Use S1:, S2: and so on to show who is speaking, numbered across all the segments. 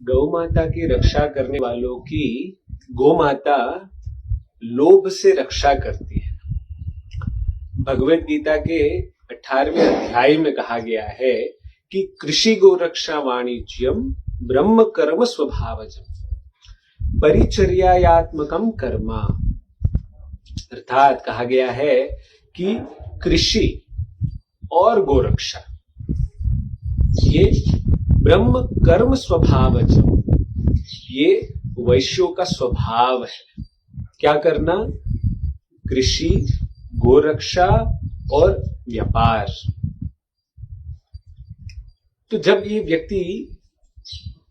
S1: गौ माता की रक्षा करने वालों की गौ माता लोभ से रक्षा करती है। भगवत गीता के 18वें अध्याय में कहा गया है कि कृषि गो रक्षा वाणिज्यम ब्रह्म कर्म स्वभावजम परिचर्यात्मकम कर्मा। अर्थात कहा गया है कि कृषि और गोरक्षा ये ब्रह्म कर्म स्वभावजम, ये वैश्यों का स्वभाव है। क्या करना? कृषि, गोरक्षा और व्यापार। तो जब ये व्यक्ति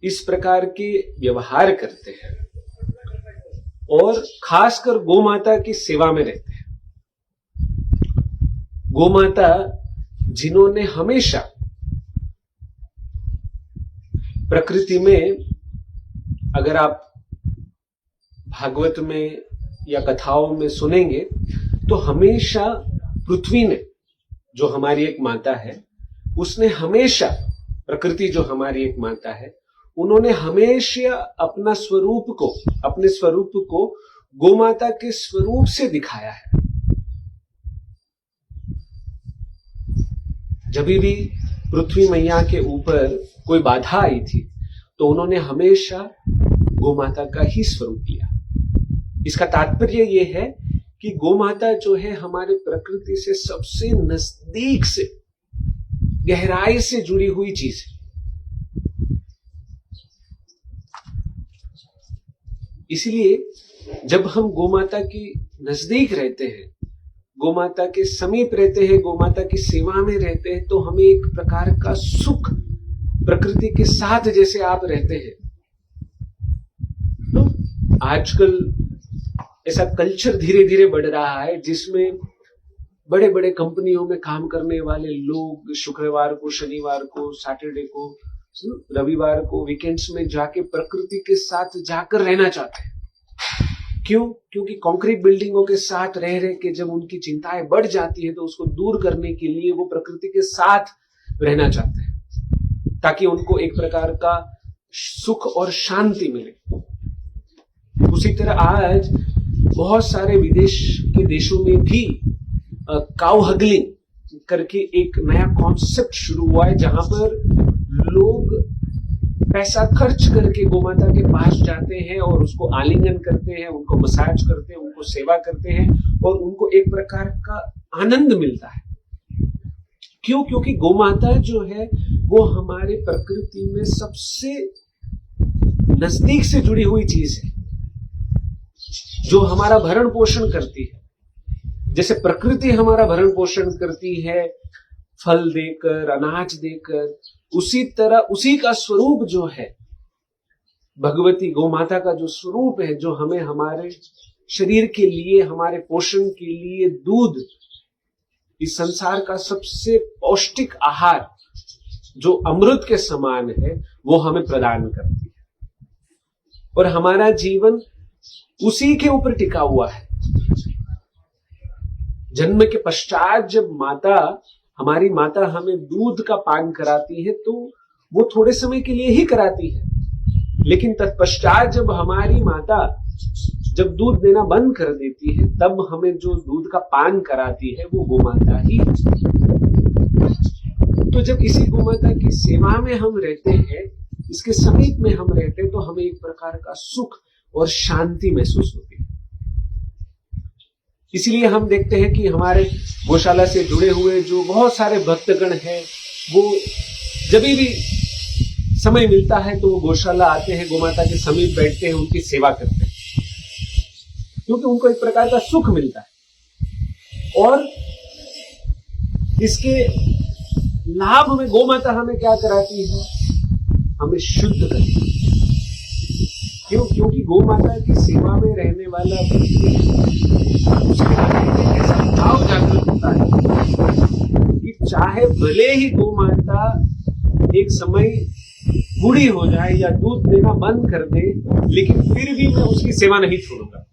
S1: इस प्रकार के व्यवहार करते हैं और खासकर गोमाता की सेवा में रहते हैं, गोमाता जिन्होंने हमेशा प्रकृति में, अगर आप भागवत में या कथाओं में सुनेंगे तो हमेशा पृथ्वी ने, जो हमारी एक माता है, उसने हमेशा, प्रकृति जो हमारी एक माता है, उन्होंने हमेशा अपने स्वरूप को गोमाता के स्वरूप से दिखाया है। जब भी पृथ्वी मैया के ऊपर कोई बाधा आई थी तो उन्होंने हमेशा गोमाता का ही स्वरूप लिया। इसका तात्पर्य यह है कि गोमाता जो है हमारे प्रकृति से सबसे नजदीक से, गहराई से जुड़ी हुई चीज है। इसलिए जब हम गोमाता की नजदीक रहते हैं, गोमाता के समीप रहते हैं, गोमाता की सेवा में रहते हैं, तो हमें एक प्रकार का सुख, प्रकृति के साथ जैसे आप रहते हैं। तो आजकल ऐसा कल्चर धीरे धीरे बढ़ रहा है जिसमें बड़े बड़े कंपनियों में काम करने वाले लोग शुक्रवार को, शनिवार को, सैटरडे को, रविवार को, वीकेंड्स में जाके प्रकृति के साथ जाकर रहना चाहते हैं। क्यों? क्योंकि कंक्रीट बिल्डिंगों के साथ रह रहे के जब उनकी चिंताएं बढ़ जाती है तो उसको दूर करने के लिए वो प्रकृति के साथ रहना चाहते हैं, ताकि उनको एक प्रकार का सुख और शांति मिले। उसी तरह आज बहुत सारे विदेश के देशों में भी काउ हगलिंग करके एक नया कॉन्सेप्ट शुरू हुआ है, जहां पर लोग पैसा खर्च करके गोमाता के पास जाते हैं और उसको आलिंगन करते हैं, उनको मसाज करते हैं, उनको सेवा करते हैं और उनको एक प्रकार का आनंद मिलता है। क्यों? क्योंकि गोमाता जो है वो हमारे प्रकृति में सबसे नजदीक से जुड़ी हुई चीज है, जो हमारा भरण पोषण करती है। जैसे प्रकृति हमारा भरण पोषण करती है फल देकर, अनाज देकर, उसी तरह उसी का स्वरूप जो है भगवती गोमाता का जो स्वरूप है, जो हमें हमारे शरीर के लिए, हमारे पोषण के लिए दूध, इस संसार का सबसे पौष्टिक आहार जो अमृत के समान है, वो हमें प्रदान करती है और हमारा जीवन उसी के ऊपर टिका हुआ है। जन्म के पश्चात जब हमारी माता हमें दूध का पान कराती है तो वो थोड़े समय के लिए ही कराती है, लेकिन तत्पश्चात जब हमारी माता जब दूध देना बंद कर देती है, तब हमें जो दूध का पान कराती है वो गोमाता ही है। तो जब इसी गोमाता की सेवा में हम रहते हैं, इसके समीप में हम रहते हैं, तो हमें एक प्रकार का सुख और शांति महसूस होती है। इसलिए हम देखते हैं कि हमारे गौशाला से जुड़े हुए जो बहुत सारे भक्तगण हैं, वो जब भी समय मिलता है तो वो गौशाला आते हैं, गोमाता के समीप बैठते हैं, उनकी सेवा करते हैं, क्योंकि उनको एक प्रकार का सुख मिलता है। और इसके लाभ में गोमाता हमें क्या कराती है? हमें शुद्ध करती है। क्यों? क्योंकि गोमाता की सेवा में रहने वाला व्यक्ति, उसके मन में ऐसा भाव जागृत होता है कि चाहे भले ही गोमाता एक समय बूढ़ी हो जाए या दूध देना बंद कर दे, लेकिन फिर भी मैं उसकी सेवा नहीं छोड़ूंगा।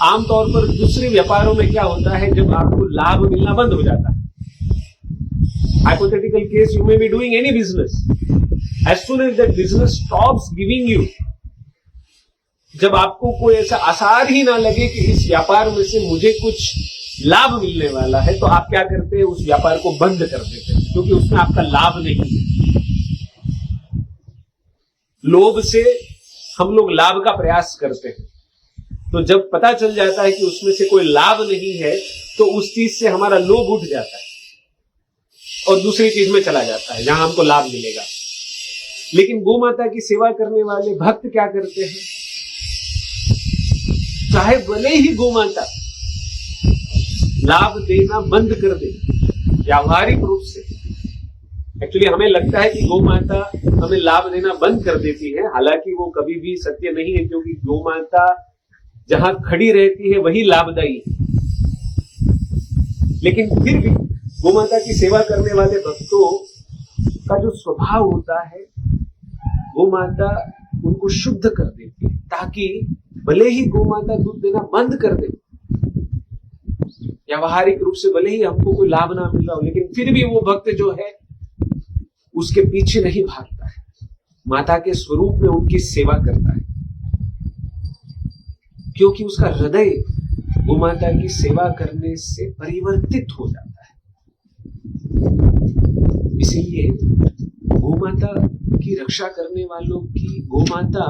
S1: आमतौर पर दूसरे व्यापारों में क्या होता है, जब आपको लाभ मिलना बंद हो जाता है, hypothetical case, you may be doing any business, As soon as that business stops giving you, जब आपको कोई ऐसा आसार ही ना लगे कि इस व्यापार में से मुझे कुछ लाभ मिलने वाला है, तो आप क्या करते हैं, उस व्यापार को बंद कर देते हैं, क्योंकि उसमें आपका लाभ नहीं है। लोभ से हम लोग लाभ का प्रयास करते हैं, तो जब पता चल जाता है कि उसमें से कोई लाभ नहीं है, तो उस चीज से हमारा लोभ उठ जाता है और दूसरी चीज में चला जाता है जहां हमको लाभ मिलेगा। लेकिन गौ माता की सेवा करने वाले भक्त क्या करते हैं, चाहे भले ही गौ माता लाभ देना बंद कर दे व्यावहारिक रूप से। एक्चुअली हमें लगता है कि गौ माता हमें लाभ देना बंद कर देती है, हालांकि वो कभी भी सत्य नहीं है, क्योंकि गौ माता जहां खड़ी रहती है वही लाभदायी है। लेकिन फिर भी गौ माता की सेवा करने वाले भक्तों का जो स्वभाव होता है, गौ माता उनको शुद्ध कर देती है, ताकि भले ही गौ माता दूध देना बंद कर दे, व्यावहारिक रूप से भले ही हमको कोई लाभ ना मिल रहा हो, लेकिन फिर भी वो भक्त जो है उसके पीछे नहीं भागता है, माता के स्वरूप में उनकी सेवा करता है, क्योंकि उसका हृदय गौ माता की सेवा करने से परिवर्तित हो जाता है। इसीलिए गौ माता की रक्षा करने वालों की गौ माता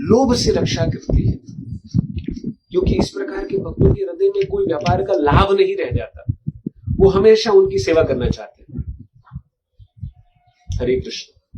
S1: लोभ से रक्षा करती है, क्योंकि इस प्रकार के भक्तों के हृदय में कोई व्यापार का लाभ नहीं रह जाता, वो हमेशा उनकी सेवा करना चाहते हैं। हरे कृष्ण।